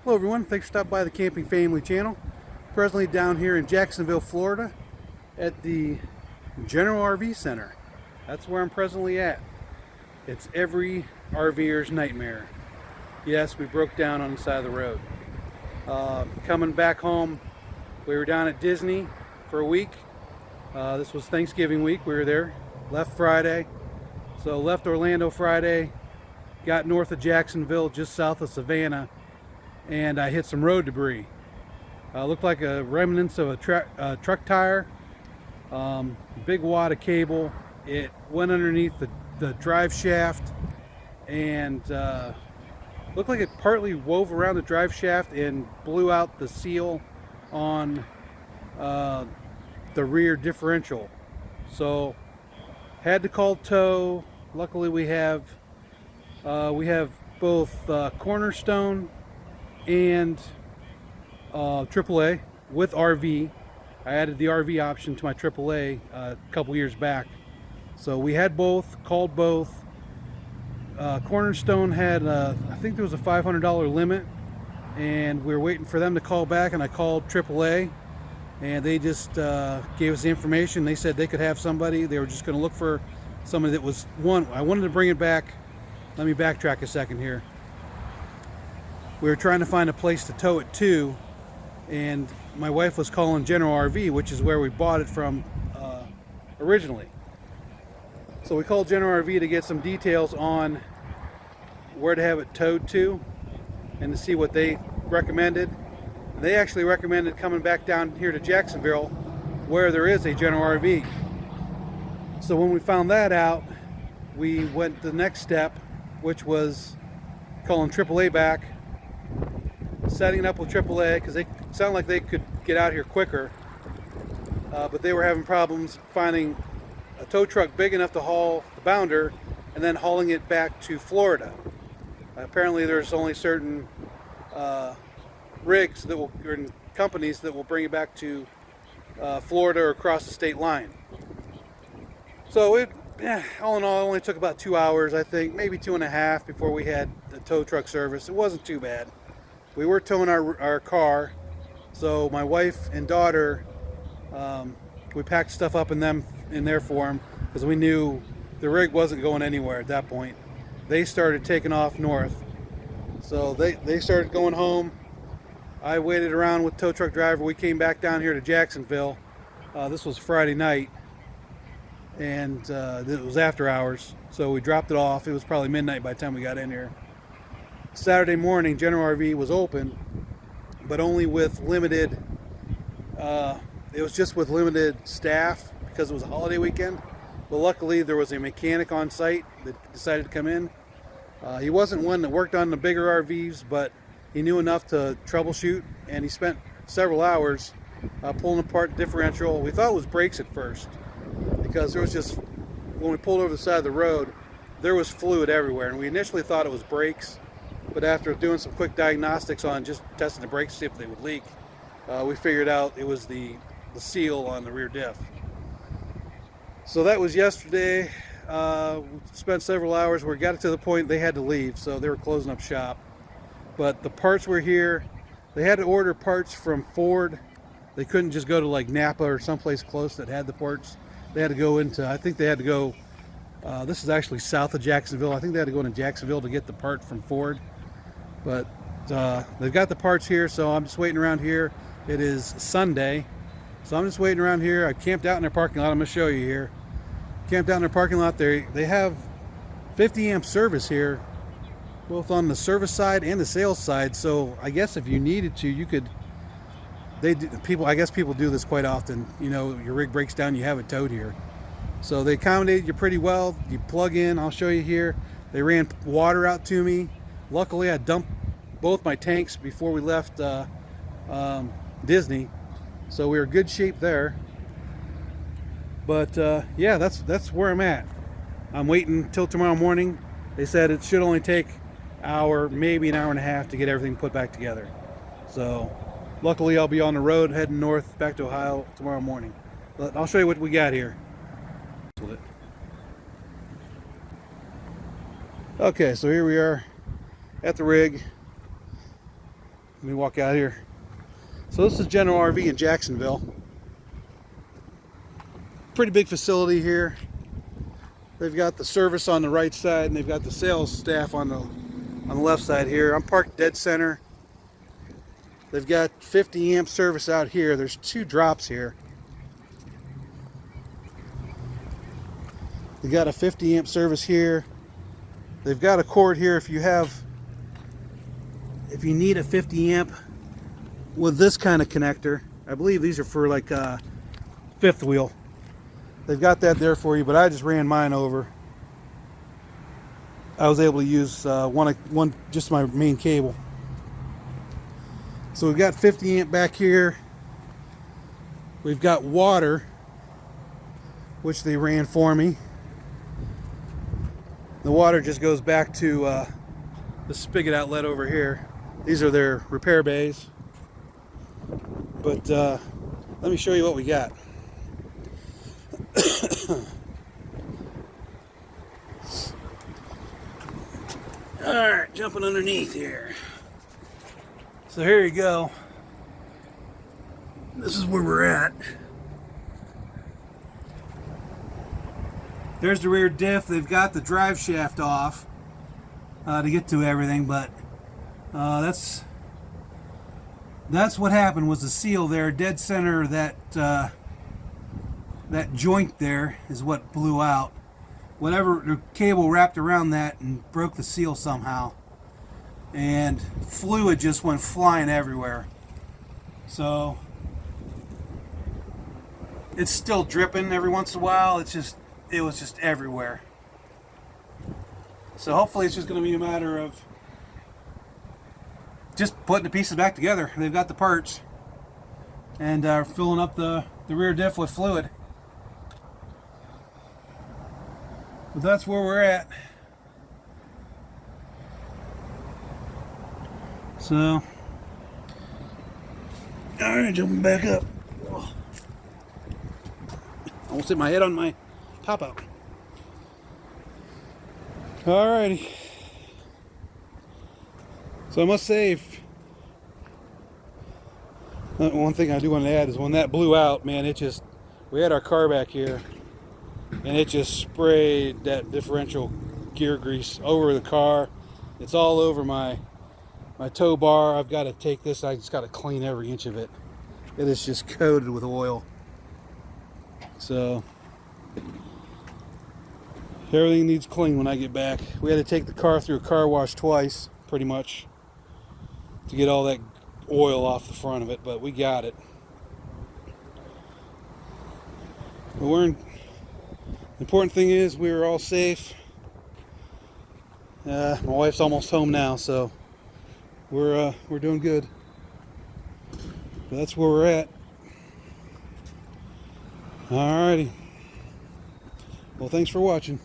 Hello everyone, thanks for stopping by the Camping Family channel. Presently down here in Jacksonville, Florida at the General RV Center. That's where I'm presently at. It's every RVer's nightmare. Yes, we broke down on the side of the road. Coming back home, we were down at Disney for a week. This was Thanksgiving week, we were there. Left Friday. So left Orlando Friday, got north of Jacksonville, just south of Savannah, and I hit some road debris. Looked like a remnants of a truck tire, big wad of cable. It went underneath the drive shaft and looked like it partly wove around the drive shaft and blew out the seal on the rear differential. So had to call tow. Luckily we have both Cornerstone and AAA with RV. I added the RV option to my AAA a couple years back. So we had both, called both. Cornerstone had, I think there was a $500 limit, and we were waiting for them to call back, and I called AAA, and they just gave us the information. They said they could have somebody. They were just going to look for somebody that was one. I wanted to bring it back. Let me backtrack a second here. We were trying to find a place to tow it to, and my wife was calling General RV, which is where we bought it from originally. So we called General RV to get some details on where to have it towed to and to see what they recommended. They actually recommended coming back down here to Jacksonville where there is a General RV. So when we found that out, we went the next step, which was calling AAA back, setting it up with AAA because they sounded like they could get out here quicker, but they were having problems finding a tow truck big enough to haul the bounder and then hauling it back to Florida. Apparently there's only certain rigs that will, or companies that will bring it back to Florida or across the state line. So it, all in all, it only took about 2 hours, I think, maybe 2.5 before we had the tow truck service. It wasn't too bad. We were towing our car, so my wife and daughter, we packed stuff up in there for them because we knew the rig wasn't going anywhere at that point. They started taking off north, so they started going home. I waited around with tow truck driver. We came back down here to Jacksonville. This was Friday night, and it was after hours, so we dropped it off. It was probably midnight by the time we got in here. Saturday morning, General RV was open, but only with limited, it was just with limited staff because it was a holiday weekend. But luckily there was a mechanic on site that decided to come in. He wasn't one that worked on the bigger RVs, but he knew enough to troubleshoot, and he spent several hours pulling apart the differential. We thought it was brakes at first because there was just, when we pulled over the side of the road, there was fluid everywhere, and we initially thought it was brakes. But after doing some quick diagnostics on just testing the brakes to see if they would leak, we figured out it was the seal on the rear diff. So that was yesterday. We spent several hours. We got it to the point they had to leave, so they were closing up shop. But the parts were here. They had to order parts from Ford. They couldn't just go to like Napa or someplace close that had the parts. They had to go into, I think they had to go, this is actually south of Jacksonville. I think they had to go into Jacksonville to get the part from Ford. But they've got the parts here, so I'm just waiting around here. It is Sunday, so I'm just waiting around here. I camped out in their parking lot. I'm going to show you here. Camped out in their parking lot. They have 50 amp service here, both on the service side and the sales side. So I guess if you needed to, you could. I guess people do this quite often. You know, your rig breaks down, you have it towed here. So they accommodated you pretty well. You plug in. I'll show you here. They ran water out to me. Luckily, I dumped both my tanks before we left Disney, so we were in good shape there. But yeah, that's where I'm at. I'm waiting till tomorrow morning. They said it should only take an hour, maybe an hour and a half to get everything put back together. So luckily, I'll be on the road heading north back to Ohio tomorrow morning. But I'll show you what we got here. Okay, so here we are at the rig. Let me walk out here. So this is General RV in Jacksonville. Pretty big facility here. They've got the service on the right side and they've got the sales staff on the left side here. I'm parked dead center. They've got 50 amp service out here. There's 2 drops here. They got a 50 amp service here. They've got a cord here if you need a 50 amp with this kind of connector. I believe these are for like fifth wheel. They've got that there for you, but I just ran mine over. I was able to use one just my main cable. So we've got 50 amp back here. We've got water, which they ran for me. The water just goes back to the spigot outlet over here. These are their repair bays. But let me show you what we got. Alright, jumping underneath here. So here you go. This is where we're at. There's the rear diff. They've got the drive shaft off to get to everything, but that's what happened. Was the seal there, dead center. That joint there is what blew out. Whatever, the cable wrapped around that and broke the seal somehow, and fluid just went flying everywhere. So it's still dripping every once in a while. It was just everywhere. So hopefully it's just going to be a matter of just putting the pieces back together. They've got the parts and filling up the rear diff with fluid. But that's where we're at. So, alright, jumping back up. Almost hit my head on my pop out. Alrighty. So I must say, one thing I do want to add is when that blew out, man, we had our car back here and it just sprayed that differential gear grease over the car. It's all over my tow bar. I've got to take this, I just got to clean every inch of it. It is just coated with oil. So everything needs clean when I get back. We had to take the car through a car wash twice, pretty much, to get all that oil off the front of it, but we got it. But the important thing is we were all safe. My wife's almost home now, so we're doing good. But that's where we're at. Alrighty. Well, thanks for watching.